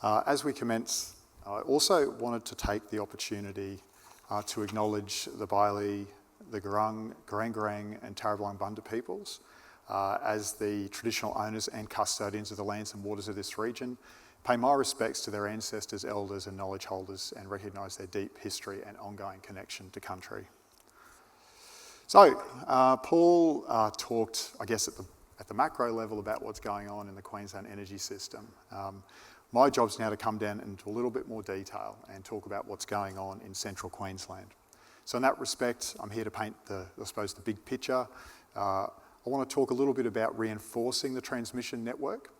As we commence, I also wanted to take the opportunity to acknowledge the Bailey, the Gurung, Garang and Tarablang Bunda peoples as the traditional owners and custodians of the lands and waters of this region. Pay my respects to their ancestors, elders and knowledge holders, and recognise their deep history and ongoing connection to country. So, Paul talked, I guess, at the macro level about what's going on in the Queensland energy system. My job's now to come down into a little bit more detail and talk about what's going on in central Queensland. So in that respect, I'm here to paint the big picture. I want to talk a little bit about reinforcing the transmission network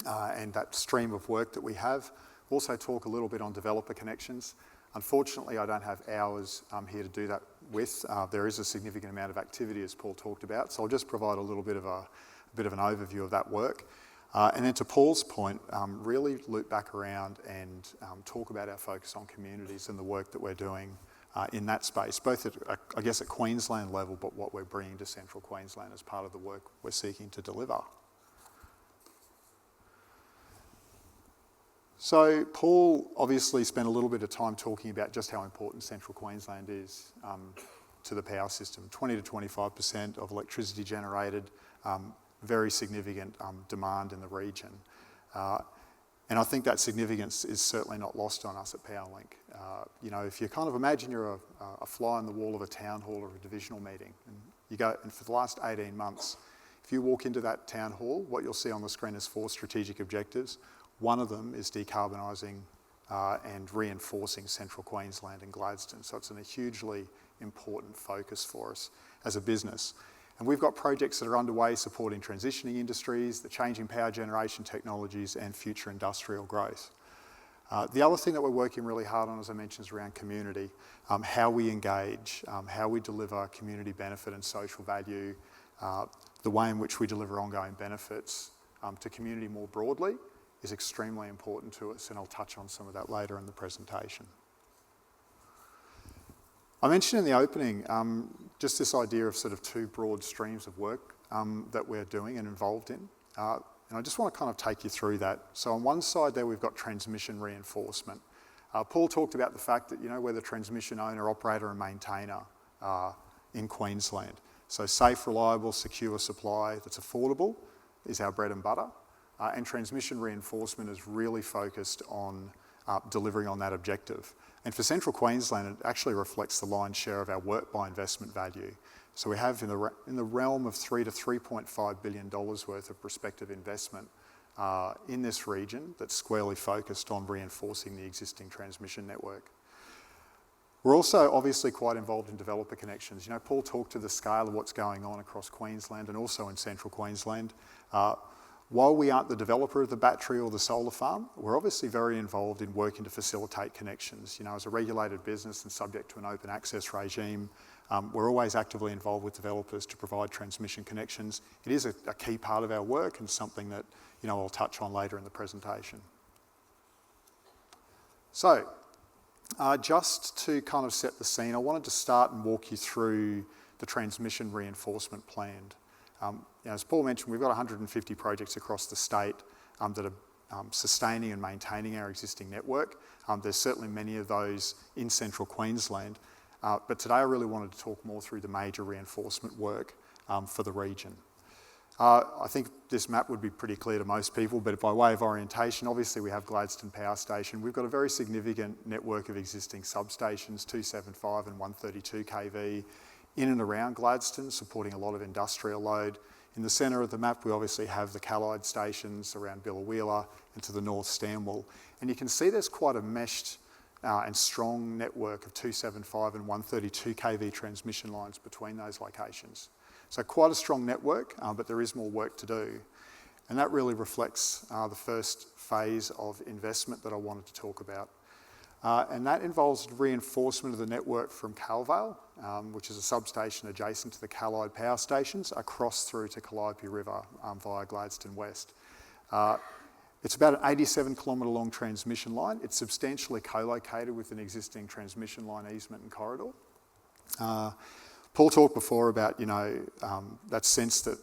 and that stream of work that we have. Also talk a little bit on developer connections. Unfortunately, I don't have hours here to do that with. There is a significant amount of activity, as Paul talked about, so I'll just provide a little bit of an overview of that work. And then to Paul's point, really loop back around and talk about our focus on communities and the work that we're doing in that space, both at Queensland level, but what we're bringing to central Queensland as part of the work we're seeking to deliver. So Paul obviously spent a little bit of time talking about just how important central Queensland is to the power system. 20 to 25% of electricity generated, very significant demand in the region. And I think that significance is certainly not lost on us at PowerLink. If you kind of imagine you're a fly on the wall of a town hall or a divisional meeting, and for the last 18 months, if you walk into that town hall, what you'll see on the screen is 4 strategic objectives. One of them is decarbonising and reinforcing central Queensland and Gladstone. So it's a hugely important focus for us as a business. And we've got projects that are underway supporting transitioning industries, the changing power generation technologies and future industrial growth. The other thing that we're working really hard on, as I mentioned, is around community, how we engage, how we deliver community benefit and social value, the way in which we deliver ongoing benefits to community more broadly is extremely important to us, and I'll touch on some of that later in the presentation. I mentioned in the opening just this idea of sort of 2 broad streams of work that we're doing and involved in. And I just want to kind of take you through that. So on one side there we've got transmission reinforcement. Paul talked about the fact that we're the transmission owner, operator and maintainer in Queensland. So safe, reliable, secure supply that's affordable is our bread and butter. And transmission reinforcement is really focused on delivering on that objective. And for central Queensland, it actually reflects the lion's share of our work by investment value. So we have in the realm of $3 to $3.5 billion worth of prospective investment in this region that's squarely focused on reinforcing the existing transmission network. We're also obviously quite involved in developer connections. Paul talked to the scale of what's going on across Queensland and also in central Queensland. While we aren't the developer of the battery or the solar farm, we're obviously very involved in working to facilitate connections. As a regulated business and subject to an open access regime, we're always actively involved with developers to provide transmission connections. It is a key part of our work and something that I'll touch on later in the presentation. So, just to kind of set the scene, I wanted to start and walk you through the transmission reinforcement plan. As Paul mentioned, we've got 150 projects across the state that are sustaining and maintaining our existing network. There's certainly many of those in central Queensland, but today I really wanted to talk more through the major reinforcement work for the region. I think this map would be pretty clear to most people, but by way of orientation, obviously we have Gladstone Power Station. We've got a very significant network of existing substations, 275 and 132 kV, in and around Gladstone, supporting a lot of industrial load. In the centre of the map, we obviously have the Callide stations around Billawheeler and to the north Stanwell. And you can see there's quite a meshed and strong network of 275 and 132 kV transmission lines between those locations. So quite a strong network, but there is more work to do. And that really reflects the first phase of investment that I wanted to talk about. And that involves reinforcement of the network from Calvale, which is a substation adjacent to the Callide power stations, across through to Calliope River via Gladstone West. It's about an 87 kilometre long transmission line. It's substantially co-located with an existing transmission line easement and corridor. Paul talked before about that sense that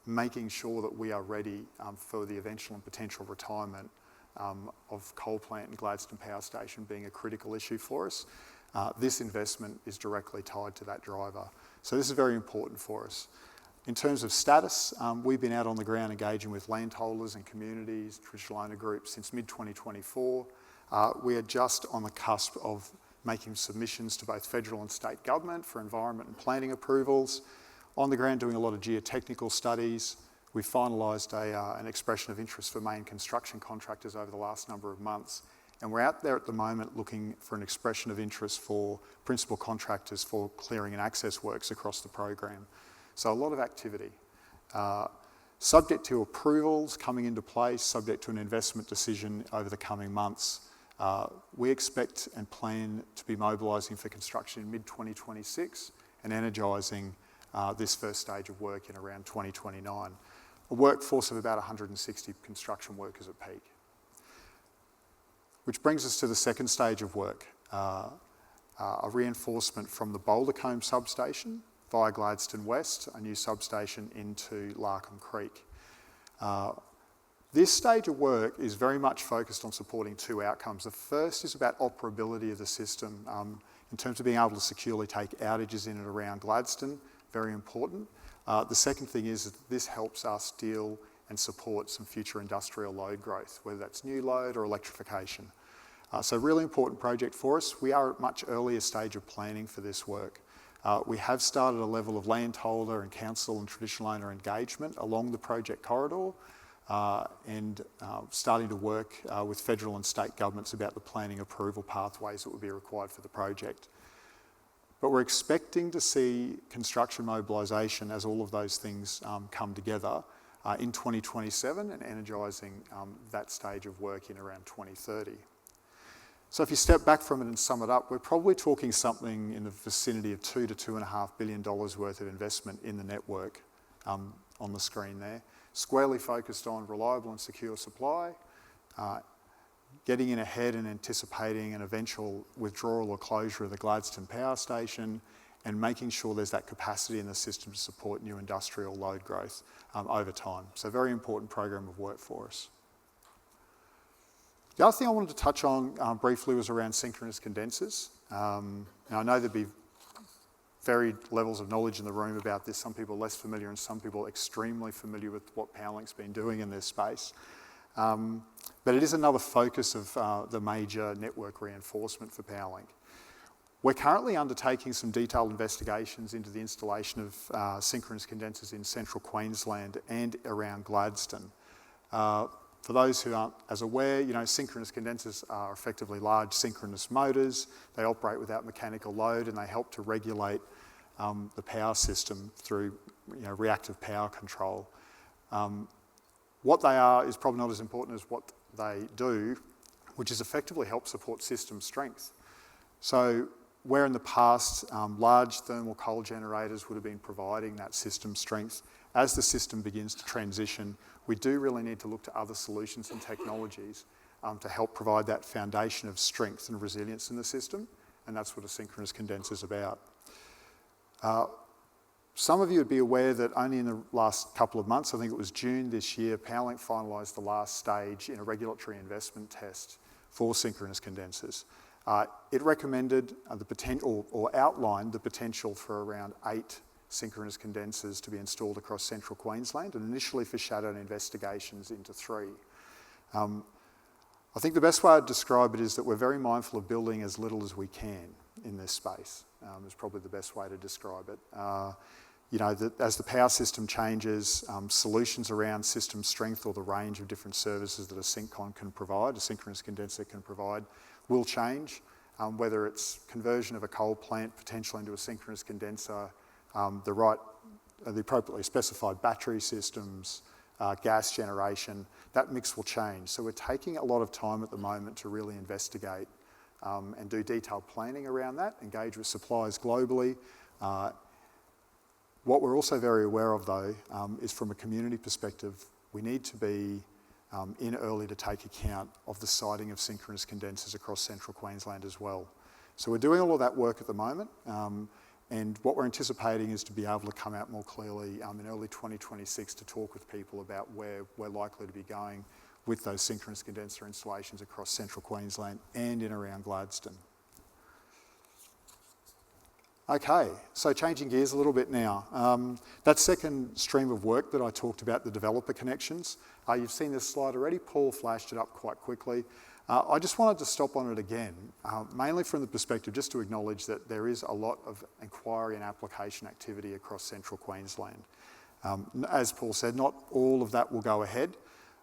making sure that we are ready for the eventual and potential retirement of coal plant and Gladstone Power Station being a critical issue for us. This investment is directly tied to that driver. So this is very important for us. In terms of status, we've been out on the ground engaging with landholders and communities, traditional owner groups since mid-2024. We are just on the cusp of making submissions to both federal and state government for environment and planning approvals. On the ground doing a lot of geotechnical studies. We finalised an expression of interest for main construction contractors over the last number of months. And we're out there at the moment looking for an expression of interest for principal contractors for clearing and access works across the program. So a lot of activity. Subject to approvals coming into place, subject to an investment decision over the coming months, we expect and plan to be mobilising for construction in mid-2026 and energising this first stage of work in around 2029. A workforce of about 160 construction workers at peak. Which brings us to the second stage of work, a reinforcement from the Boulder Combe substation via Gladstone West, a new substation into Larkham Creek. This stage of work is very much focused on supporting two outcomes. The first is about operability of the system in terms of being able to securely take outages in and around Gladstone, very important. The second thing is that this helps us deal and support some future industrial load growth, whether that's new load or electrification. So really important project for us. We are at a much earlier stage of planning for this work. We have started a level of landholder and council and traditional owner engagement along the project corridor and starting to work with federal and state governments about the planning approval pathways that would be required for the project. But we're expecting to see construction mobilisation as all of those things come together in 2027 and energising that stage of work in around 2030. So if you step back from it and sum it up, we're probably talking something in the vicinity of $2 to $2.5 billion worth of investment in the network on the screen there, squarely focused on reliable and secure supply, getting in ahead and anticipating an eventual withdrawal or closure of the Gladstone Power Station, and making sure there's that capacity in the system to support new industrial load growth over time. So a very important program of work for us. The other thing I wanted to touch on briefly was around synchronous condensers. Now I know there'd be varied levels of knowledge in the room about this. Some people are less familiar and some people are extremely familiar with what Powerlink's been doing in this space. But it is another focus of the major network reinforcement for Powerlink. We're currently undertaking some detailed investigations into the installation of synchronous condensers in central Queensland and around Gladstone. For those who aren't as aware, synchronous condensers are effectively large synchronous motors. They operate without mechanical load and they help to regulate the power system through reactive power control. What they are is probably not as important as what they do, which is effectively help support system strength. So where in the past large thermal coal generators would have been providing that system strength, as the system begins to transition, we do really need to look to other solutions and technologies to help provide that foundation of strength and resilience in the system, and that's what a synchronous condenser is about. Some of you would be aware that only in the last couple of months, I think it was June this year, Powerlink finalised the last stage in a regulatory investment test for synchronous condensers. It recommended the potential, or outlined the potential for around 8 synchronous condensers to be installed across central Queensland, and initially foreshadowed investigations into 3. I think the best way I'd describe it is that we're very mindful of building as little as we can in this space, is probably the best way to describe it. As the power system changes, solutions around system strength or the range of different services that a SyncCon can provide, a synchronous condenser can provide, will change. Whether it's conversion of a coal plant potentially into a synchronous condenser, the appropriately specified battery systems, gas generation, that mix will change. So we're taking a lot of time at the moment to really investigate and do detailed planning around that, engage with suppliers globally. What we're also very aware of though is from a community perspective, we need to be in early to take account of the siting of synchronous condensers across central Queensland as well. So we're doing all of that work at the moment. And what we're anticipating is to be able to come out more clearly in early 2026 to talk with people about where we're likely to be going with those synchronous condenser installations across central Queensland and in around Gladstone. Okay, so changing gears a little bit now. That second stream of work that I talked about, the developer connections, you've seen this slide already. Paul flashed it up quite quickly. I just wanted to stop on it again, mainly from the perspective just to acknowledge that there is a lot of inquiry and application activity across central Queensland. As Paul said, not all of that will go ahead,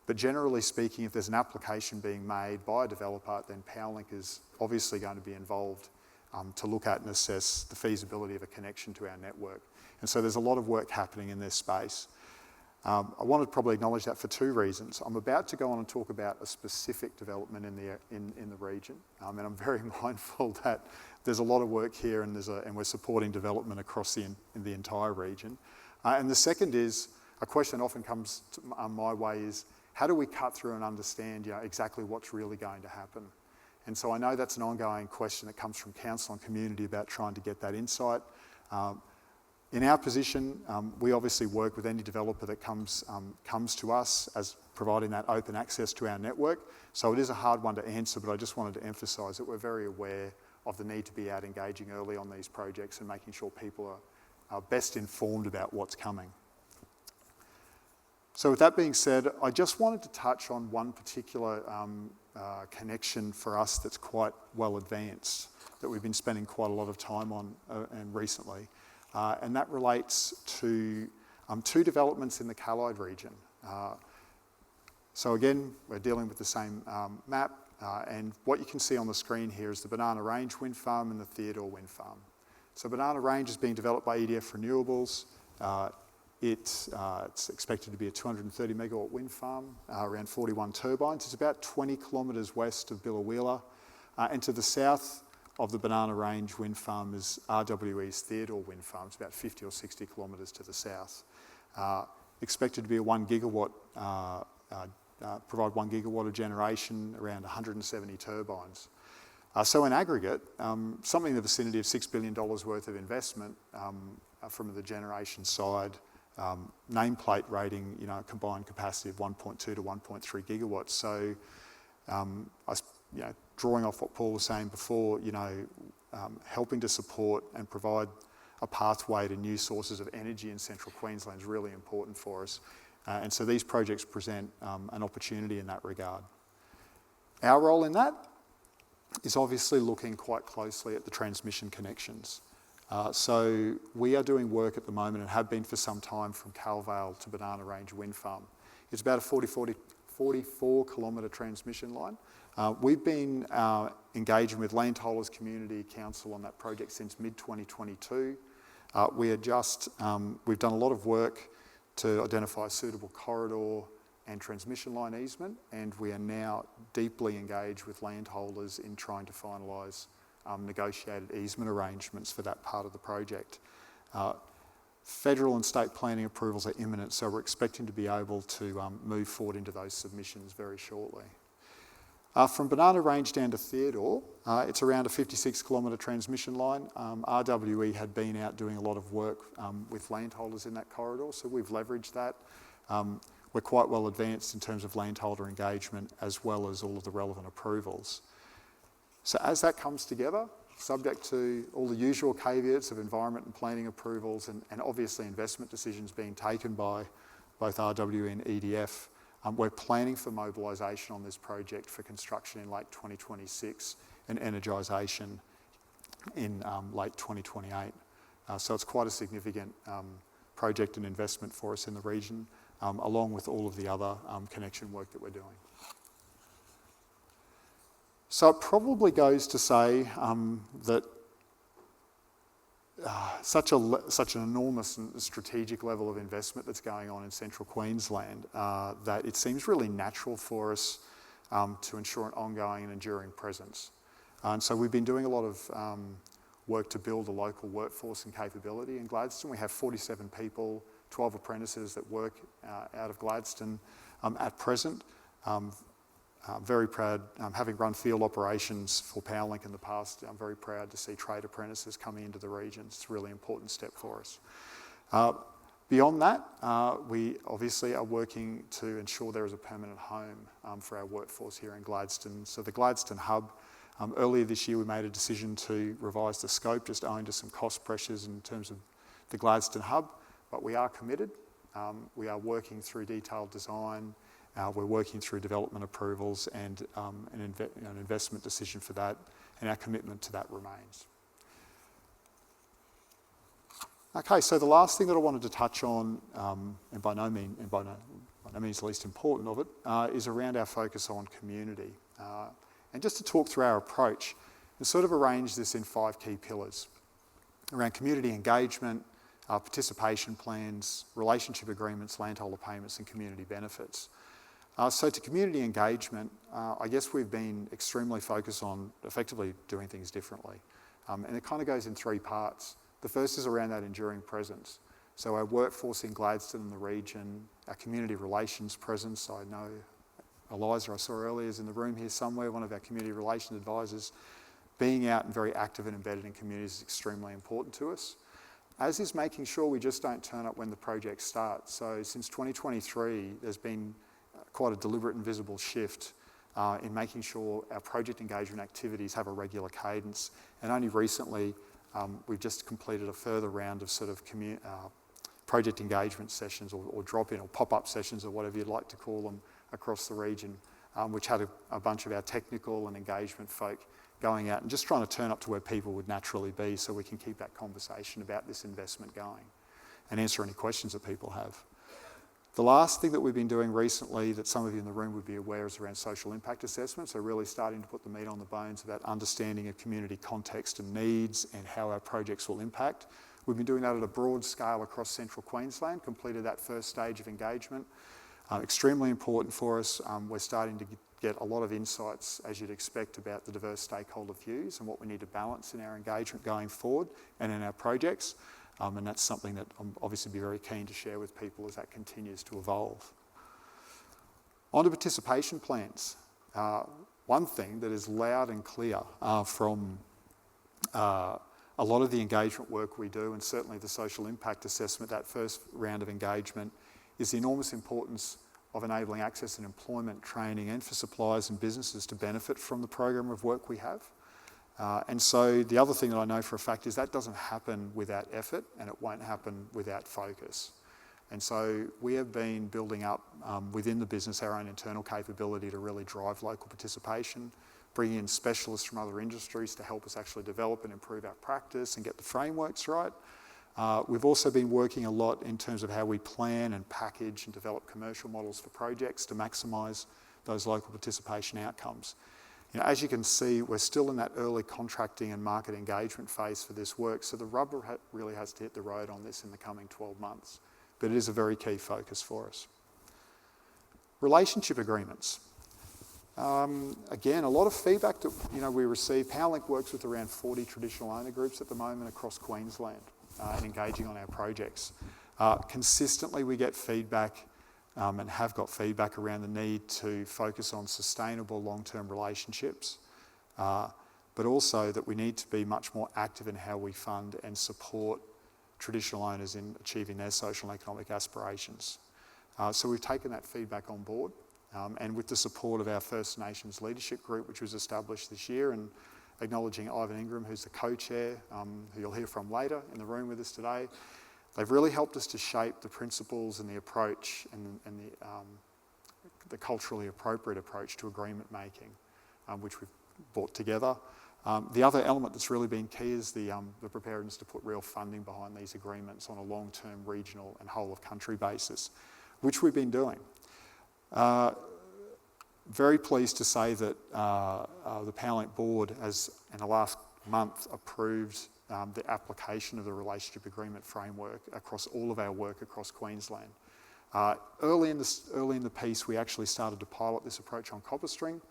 but generally speaking, if there's an application being made by a developer, then Powerlink is obviously going to be involved to look at and assess the feasibility of a connection to our network. And so there's a lot of work happening in this space. I want to probably acknowledge that for two reasons. I'm about to go on and talk about a specific development in the region, and I'm very mindful that there's a lot of work here and we're supporting development across in the entire region. And the second is, a question that often comes my way is, how do we cut through and understand exactly what's really going to happen? And so I know that's an ongoing question that comes from council and community about trying to get that insight. In our position, we obviously work with any developer that comes to us as providing that open access to our network. So it is a hard one to answer, but I just wanted to emphasise that we're very aware of the need to be out engaging early on these projects and making sure people are best informed about what's coming. So with that being said, I just wanted to touch on one particular connection for us that's quite well advanced, that we've been spending quite a lot of time on and recently, and that relates to two developments in the Callide region. So again, we're dealing with the same map, and what you can see on the screen here is the Banana Range wind farm and the Theodore wind farm. So Banana Range is being developed by EDF Renewables. It's expected to be a 230 megawatt wind farm, around 41 turbines. It's about 20 kilometres west of Billawheeler. And to the south of the Banana Range wind farm is RWE's Theodore wind farm. It's about 50 or 60 kilometres to the south. Expected to be a 1 gigawatt, provide 1 gigawatt of generation, around 170 turbines. So in aggregate, something in the vicinity of $6 billion worth of investment from the generation side. Nameplate rating, combined capacity of 1.2 to 1.3 gigawatts. So, drawing off what Paul was saying before, helping to support and provide a pathway to new sources of energy in central Queensland is really important for us. And so these projects present an opportunity in that regard. Our role in that is obviously looking quite closely at the transmission connections. So we are doing work at the moment and have been for some time from Calvale to Banana Range wind farm. It's about a 44 kilometre transmission line. We've been engaging with Landholders Community Council on that project since mid-2022. We've done a lot of work to identify a suitable corridor and transmission line easement, and we are now deeply engaged with landholders in trying to finalise negotiated easement arrangements for that part of the project. Federal and state planning approvals are imminent, so we're expecting to be able to move forward into those submissions very shortly. From Banana Range down to Theodore, it's around a 56 kilometre transmission line. RWE had been out doing a lot of work with landholders in that corridor, so we've leveraged that. We're quite well advanced in terms of landholder engagement as well as all of the relevant approvals. So as that comes together, subject to all the usual caveats of environment and planning approvals and obviously investment decisions being taken by both RWE and EDF, we're planning for mobilisation on this project for construction in late 2026 and energisation in late 2028. So it's quite a significant project and investment for us in the region, along with all of the other connection work that we're doing. So it probably goes to say that such an enormous and strategic level of investment that's going on in central Queensland that it seems really natural for us to ensure an ongoing and enduring presence. And so we've been doing a lot of work to build a local workforce and capability in Gladstone. We have 47 people, 12 apprentices that work out of Gladstone at present. Very proud, having run field operations for Powerlink in the past, I'm very proud to see trade apprentices coming into the region. It's a really important step for us. Beyond that, we obviously are working to ensure there is a permanent home for our workforce here in Gladstone. So the Gladstone Hub, earlier this year we made a decision to revise the scope just owing to some cost pressures in terms of the Gladstone Hub, but we are committed. We are working through detailed design, we're working through development approvals and an investment decision for that, and our commitment to that remains. Okay, so the last thing that I wanted to touch on, and by no means least important of it, is around our focus on community. And just to talk through our approach, and sort of arrange this in 5 key pillars around community engagement, participation plans, relationship agreements, landholder payments, and community benefits. So to community engagement, I guess we've been extremely focused on effectively doing things differently. And it kind of goes in 3 parts. The first is around that enduring presence. So our workforce in Gladstone and the region, our community relations presence. I know Eliza, I saw earlier, is in the room here somewhere, one of our community relations advisors. Being out and very active and embedded in communities is extremely important to us. As is making sure we just don't turn up when the project starts. So since 2023, there's been quite a deliberate and visible shift in making sure our project engagement activities have a regular cadence. And only recently, we've just completed a further round of sort of project engagement sessions or drop-in or pop-up sessions or whatever you'd like to call them across the region, which had a bunch of our technical and engagement folk going out and just trying to turn up to where people would naturally be so we can keep that conversation about this investment going and answer any questions that people have. The last thing that we've been doing recently that some of you in the room would be aware is around social impact assessment, so really starting to put the meat on the bones about understanding of community context and needs and how our projects will impact. We've been doing that at a broad scale across central Queensland, completed that first stage of engagement. Extremely important for us. We're starting to get a lot of insights, as you'd expect, about the diverse stakeholder views and what we need to balance in our engagement going forward and in our projects. And that's something that I'm obviously be very keen to share with people as that continues to evolve. On to participation plans. One thing that is loud and clear from a lot of the engagement work we do, and certainly the social impact assessment, that first round of engagement, is the enormous importance of enabling access and employment training and for suppliers and businesses to benefit from the program of work we have. And so the other thing that I know for a fact is that doesn't happen without effort and it won't happen without focus. And so we have been building up within the business our own internal capability to really drive local participation, bringing in specialists from other industries to help us actually develop and improve our practice and get the frameworks right. We've also been working a lot in terms of how we plan and package and develop commercial models for projects to maximise those local participation outcomes. You know, as you can see, we're still in that early contracting and market engagement phase for this work, so the rubber really has to hit the road on this in the coming 12 months. But it is a very key focus for us. Relationship agreements. Again, a lot of feedback that we receive. PowerLink works with around 40 traditional owner groups at the moment across Queensland and engaging on our projects. Consistently we get feedback and have got feedback around the need to focus on sustainable long-term relationships, but also that we need to be much more active in how we fund and support traditional owners in achieving their social and economic aspirations. So we've taken that feedback on board, and with the support of our First Nations Leadership Group, which was established this year, and acknowledging Ivan Ingram, who's the co-chair, who you'll hear from later in the room with us today. They've really helped us to shape the principles and the approach and the culturally appropriate approach to agreement making, which we've brought together. The other element that's really been key is the preparedness to put real funding behind these agreements on a long-term regional and whole-of-country basis, which we've been doing. Very pleased to say that the PowerLink board has, in the last month, approved the application of the relationship agreement framework across all of our work across Queensland. Early in the piece, we actually started to pilot this approach on Copperstring,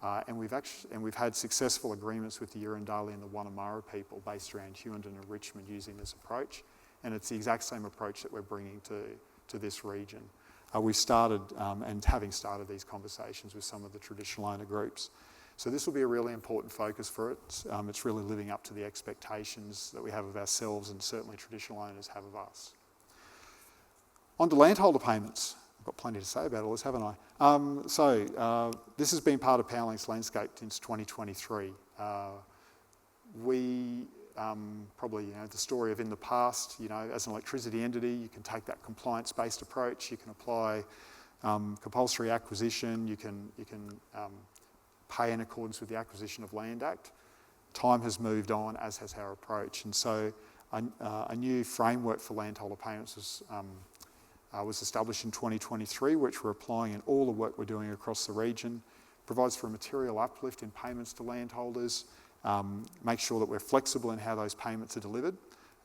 and we've had successful agreements with the Urundali and the Wonnamara people based around Hughenden and Richmond using this approach, and it's the exact same approach that we're bringing to this region. We've started, and having started these conversations with some of the traditional owner groups. So this will be a really important focus for it. It's really living up to the expectations that we have of ourselves and certainly traditional owners have of us. On to landholder payments. I've got plenty to say about all this, haven't I? This has been part of Powerlink's landscape since 2023. We probably, the story of in the past, as an electricity entity, you can take that compliance-based approach, you can apply compulsory acquisition, you can pay in accordance with the Acquisition of Land Act. Time has moved on, as has our approach, and so a new framework for landholder payments was established in 2023, which we're applying in all the work we're doing across the region. Provides for a material uplift in payments to landholders, make sure that we're flexible in how those payments are delivered,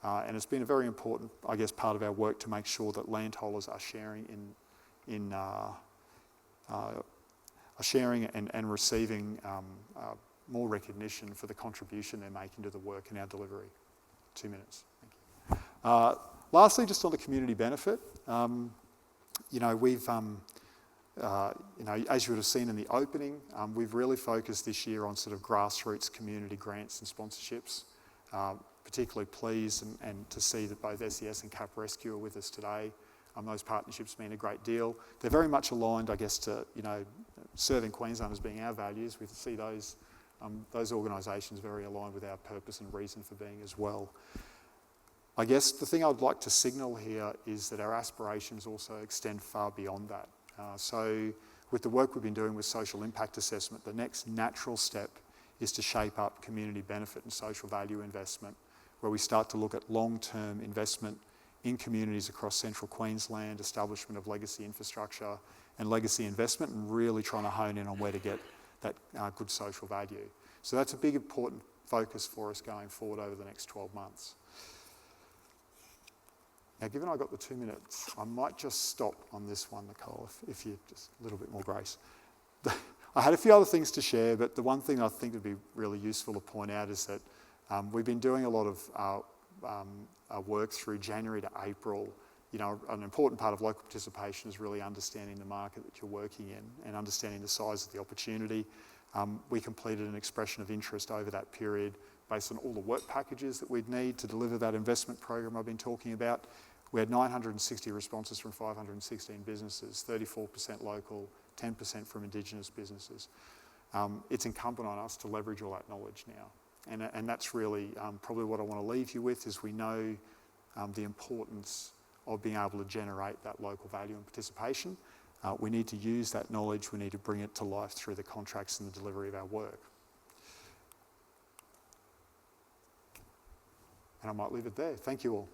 and it's been a very important, part of our work to make sure that landholders are sharing and receiving more recognition for the contribution they're making to the work and our delivery. 2 minutes. Thank you. Lastly, just on the community benefit, we've, as you would have seen in the opening, we've really focused this year on sort of grassroots community grants and sponsorships. Particularly pleased and to see that both SES and Cap Rescue are with us today. Those partnerships mean a great deal. They're very much aligned, to serving Queensland as being our values. We see those organisations very aligned with our purpose and reason for being as well. I guess the thing I'd like to signal here is that our aspirations also extend far beyond that. So with the work we've been doing with social impact assessment, the next natural step is to shape up community benefit and social value investment, where we start to look at long-term investment in communities across central Queensland, establishment of legacy infrastructure and legacy investment, and really trying to hone in on where to get that good social value. So that's a big important focus for us going forward over the next 12 months. Now, given I've got the 2 minutes, I might just stop on this one, Nicole, if you just a little bit more grace. I had a few other things to share, but the one thing I think would be really useful to point out is that we've been doing a lot of work through January to April. An important part of local participation is really understanding the market that you're working in and understanding the size of the opportunity. We completed an expression of interest over that period based on all the work packages that we'd need to deliver that investment program I've been talking about. We had 960 responses from 516 businesses, 34% local, 10% from Indigenous businesses. It's incumbent on us to leverage all that knowledge now. And that's really probably what I want to leave you with, is we know the importance of being able to generate that local value and participation. We need to use that knowledge, we need to bring it to life through the contracts and the delivery of our work. And I might leave it there. Thank you all.